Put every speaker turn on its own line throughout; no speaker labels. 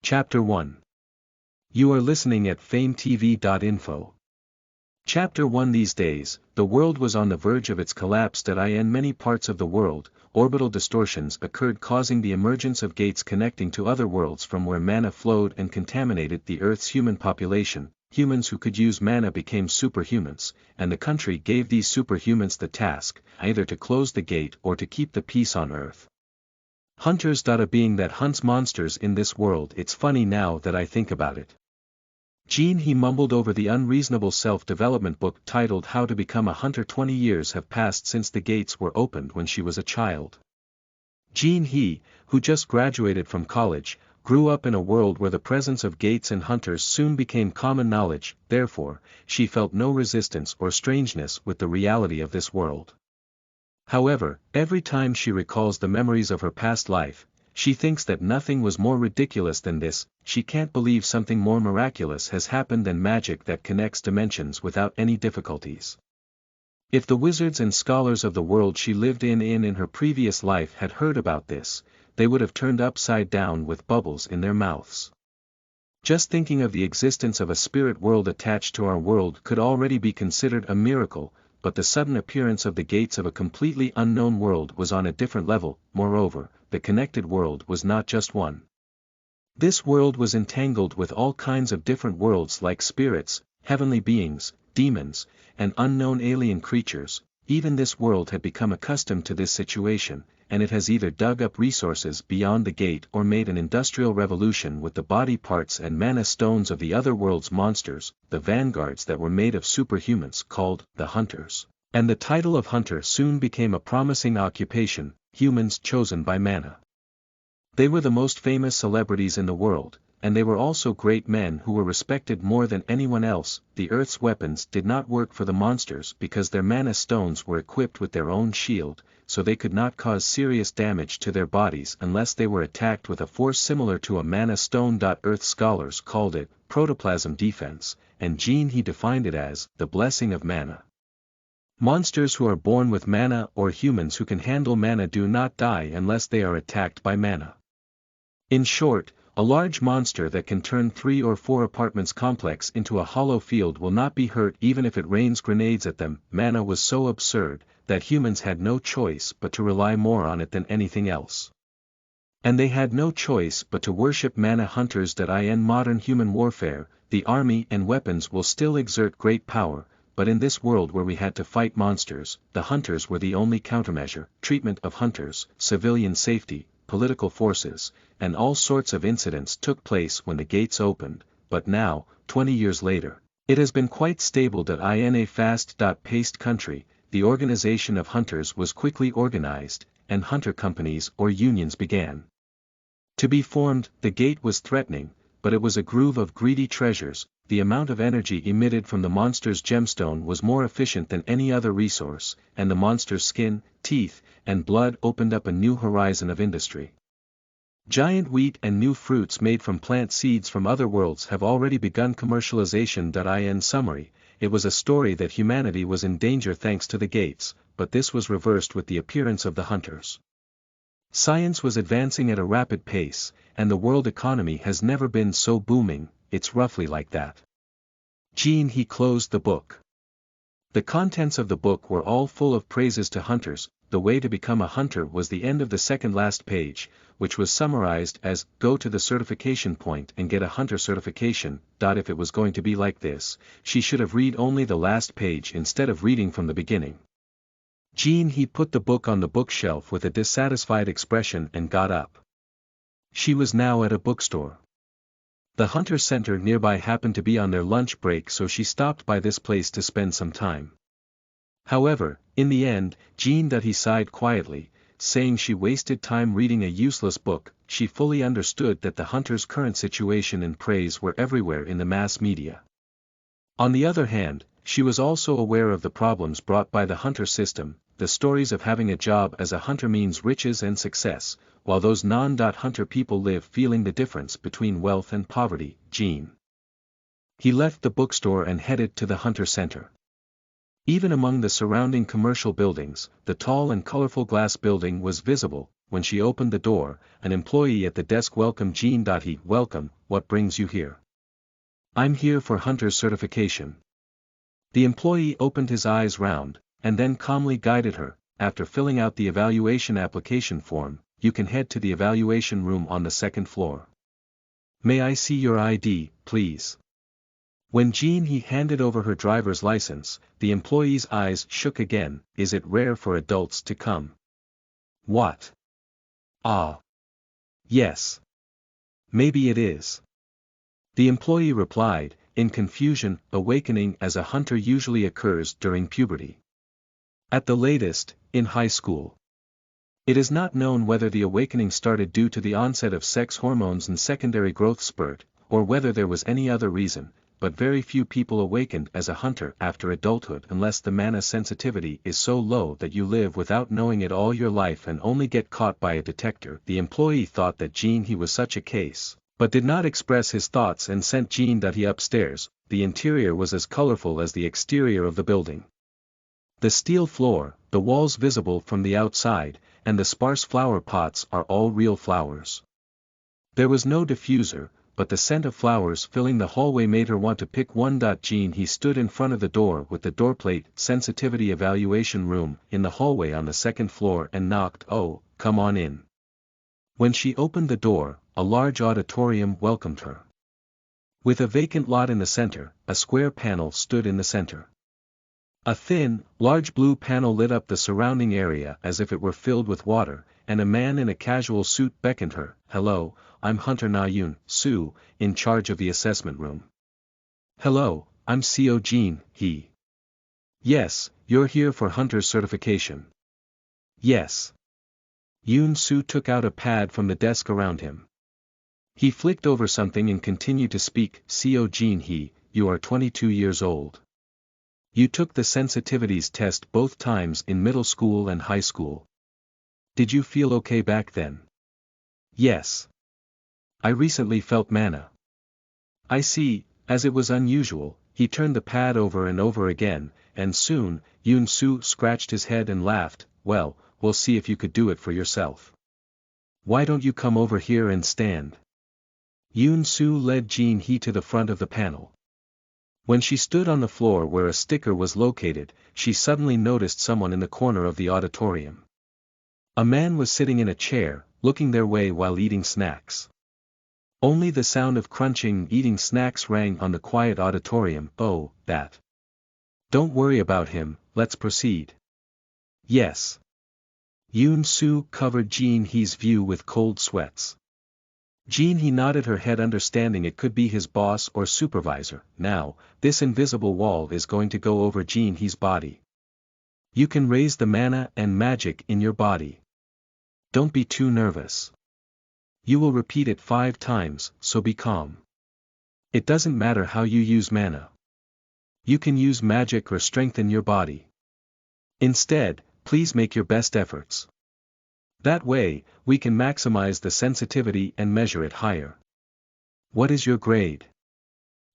Chapter 1. You are listening at FameTV.info. Chapter 1. These days, the world was on the verge of its collapse. In many parts of the world, orbital distortions occurred, causing the emergence of gates connecting to other worlds from where mana flowed and contaminated the Earth's human population. Humans who could use mana became superhumans, and the country gave these superhumans the task, either to close the gate or to keep the peace on Earth. Hunters. A being that hunts monsters in this world. It's funny now that I think about it. Gene, he mumbled over the unreasonable self-development book titled How to Become a Hunter. 20 years have passed since the gates were opened when she was a child. Gene, he, who just graduated from college, grew up in a world where the presence of gates and hunters soon became common knowledge. Therefore, she felt no resistance or strangeness with the reality of this world. However, every time she recalls the memories of her past life, she thinks that nothing was more ridiculous than this. She can't believe something more miraculous has happened than magic that connects dimensions without any difficulties. If the wizards and scholars of the world she lived in her previous life had heard about this, they would have turned upside down with bubbles in their mouths. Just thinking of the existence of a spirit world attached to our world could already be considered a miracle, but the sudden appearance of the gates of a completely unknown world was on a different level. Moreover, the connected world was not just one. This world was entangled with all kinds of different worlds like spirits, heavenly beings, demons, and unknown alien creatures. Even this world had become accustomed to this situation, and it has either dug up resources beyond the gate or made an industrial revolution with the body parts and mana stones of the other world's monsters, the vanguards that were made of superhumans called the Hunters. And the title of Hunter soon became a promising occupation, humans chosen by mana. They were the most famous celebrities in the world, and they were also great men who were respected more than anyone else. The Earth's weapons did not work for the monsters because their mana stones were equipped with their own shield, so they could not cause serious damage to their bodies unless they were attacked with a force similar to a mana stone. Earth scholars called it protoplasm defense, and Gene, he defined it as the blessing of mana. Monsters who are born with mana or humans who can handle mana do not die unless they are attacked by mana. In short, a large monster that can turn 3 or 4 apartments complex into a hollow field will not be hurt even if it rains grenades at them. Mana was so absurd that humans had no choice but to rely more on it than anything else. And they had no choice but to worship mana. Hunters. In modern human warfare, the army and weapons will still exert great power, but in this world where we had to fight monsters, the hunters were the only countermeasure. Treatment of hunters, civilian safety, political forces, and all sorts of incidents took place when the gates opened, but now, 20 years later, it has been quite stable. In a fast-paced country, the organization of hunters was quickly organized, and hunter companies or unions began to be formed. The gate was threatening, but it was a groove of greedy treasures. The amount of energy emitted from the monster's gemstone was more efficient than any other resource, and the monster's skin, teeth, and blood opened up a new horizon of industry. Giant wheat and new fruits made from plant seeds from other worlds have already begun commercialization. In summary, it was a story that humanity was in danger thanks to the gates, but this was reversed with the appearance of the hunters. Science was advancing at a rapid pace, and the world economy has never been so booming. It's roughly like that. Gene, he closed the book. The contents of the book were all full of praises to hunters. The way to become a hunter was the end of the second last page, which was summarized as, go to the certification point and get a hunter certification. If it was going to be like this, she should have read only the last page instead of reading from the beginning. Gene, he put the book on the bookshelf with a dissatisfied expression and got up. She was now at a bookstore. The Hunter Center nearby happened to be on their lunch break, so she stopped by this place to spend some time. However, in the end, Gene, he sighed quietly, saying she wasted time reading a useless book. She fully understood that the Hunter's current situation and praise were everywhere in the mass media. On the other hand, she was also aware of the problems brought by the Hunter system. The stories of having a job as a hunter means riches and success, while those non-hunter people live feeling the difference between wealth and poverty. Gene, he left the bookstore and headed to the Hunter Center. Even among the surrounding commercial buildings, the tall and colorful glass building was visible. When she opened the door, an employee at the desk welcomed Gene. Welcome, what brings you here? I'm here for Hunter's certification. The employee opened his eyes round, and then calmly guided her. After filling out the evaluation application form, you can head to the evaluation room on the second floor. May I see your ID, please? When Jean handed over her driver's license, the employee's eyes shook again. Is it rare for adults to come? What? Ah. Yes. Maybe it is. The employee replied, in confusion. Awakening as a hunter usually occurs during puberty. At the latest, in high school. It is not known whether the awakening started due to the onset of sex hormones and secondary growth spurt, or whether there was any other reason, but very few people awakened as a hunter after adulthood unless the mana sensitivity is so low that you live without knowing it all your life and only get caught by a detector. The employee thought that Jean was such a case, but did not express his thoughts and sent Jean upstairs. The interior was as colorful as the exterior of the building. The steel floor, the walls visible from the outside, and the sparse flower pots are all real flowers. There was no diffuser, but the scent of flowers filling the hallway made her want to pick one. Jean stood in front of the door with the doorplate, sensitivity evaluation room, in the hallway on the second floor, and knocked. Oh, come on in. When she opened the door, a large auditorium welcomed her. With a vacant lot in the center, a square panel stood in the center. A thin, large blue panel lit up the surrounding area as if it were filled with water, and a man in a casual suit beckoned her. Hello, I'm Hunter Na-Yoon Soo, in charge of the assessment room. Hello, I'm CO Jean Hee. Yes, you're here for Hunter's certification. Yes. Yoon Soo took out a pad from the desk around him. He flicked over something and continued to speak. CO Jean Hee, you are 22 years old. You took the sensitivities test both times in middle school and high school. Did you feel okay back then? Yes. I recently felt mana. I see. As it was unusual, he turned the pad over and over again, and soon, Yoon Soo scratched his head and laughed. Well, we'll see if you could do it for yourself. Why don't you come over here and stand? Yoon Soo led Jean to the front of the panel. When she stood on the floor where a sticker was located, she suddenly noticed someone in the corner of the auditorium. A man was sitting in a chair, looking their way while eating snacks. Only the sound of crunching eating snacks rang on the quiet auditorium. Oh, that. Don't worry about him, let's proceed. Yes. Yoon Soo covered Jean Hee's view with cold sweats. Jean Hee nodded her head, understanding it could be his boss or supervisor. Now, this invisible wall is going to go over Jean Hee's body. You can raise the mana and magic in your body. Don't be too nervous. You will repeat it 5 times, so be calm. It doesn't matter how you use mana. You can use magic or strengthen your body. Instead, please make your best efforts. That way, we can maximize the sensitivity and measure it higher. What is your grade?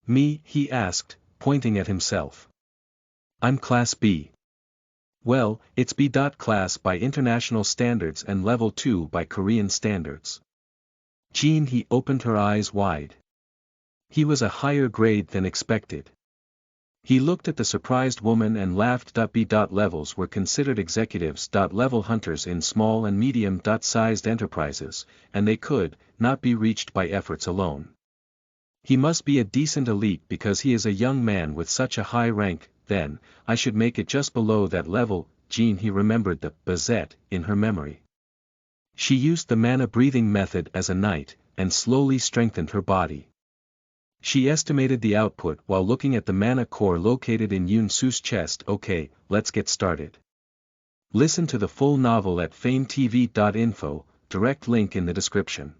Me, he asked, pointing at himself. I'm Class B. Well, it's B. Class by international standards and Level 2 by Korean standards. Jean Hee opened her eyes wide. He was a higher grade than expected. He looked at the surprised woman and laughed. B. Levels were considered executives. Level hunters in small and medium-sized enterprises, and they could not be reached by efforts alone. He must be a decent elite because he is a young man with such a high rank. Then, I should make it just below that level. Jean Hee remembered the Bazette in her memory. She used the mana breathing method as a knight, and slowly strengthened her body. She estimated the output while looking at the mana core located in Yoon Soo's chest. Okay, let's get started. Listen to the full novel at FameTV.info, direct link in the description.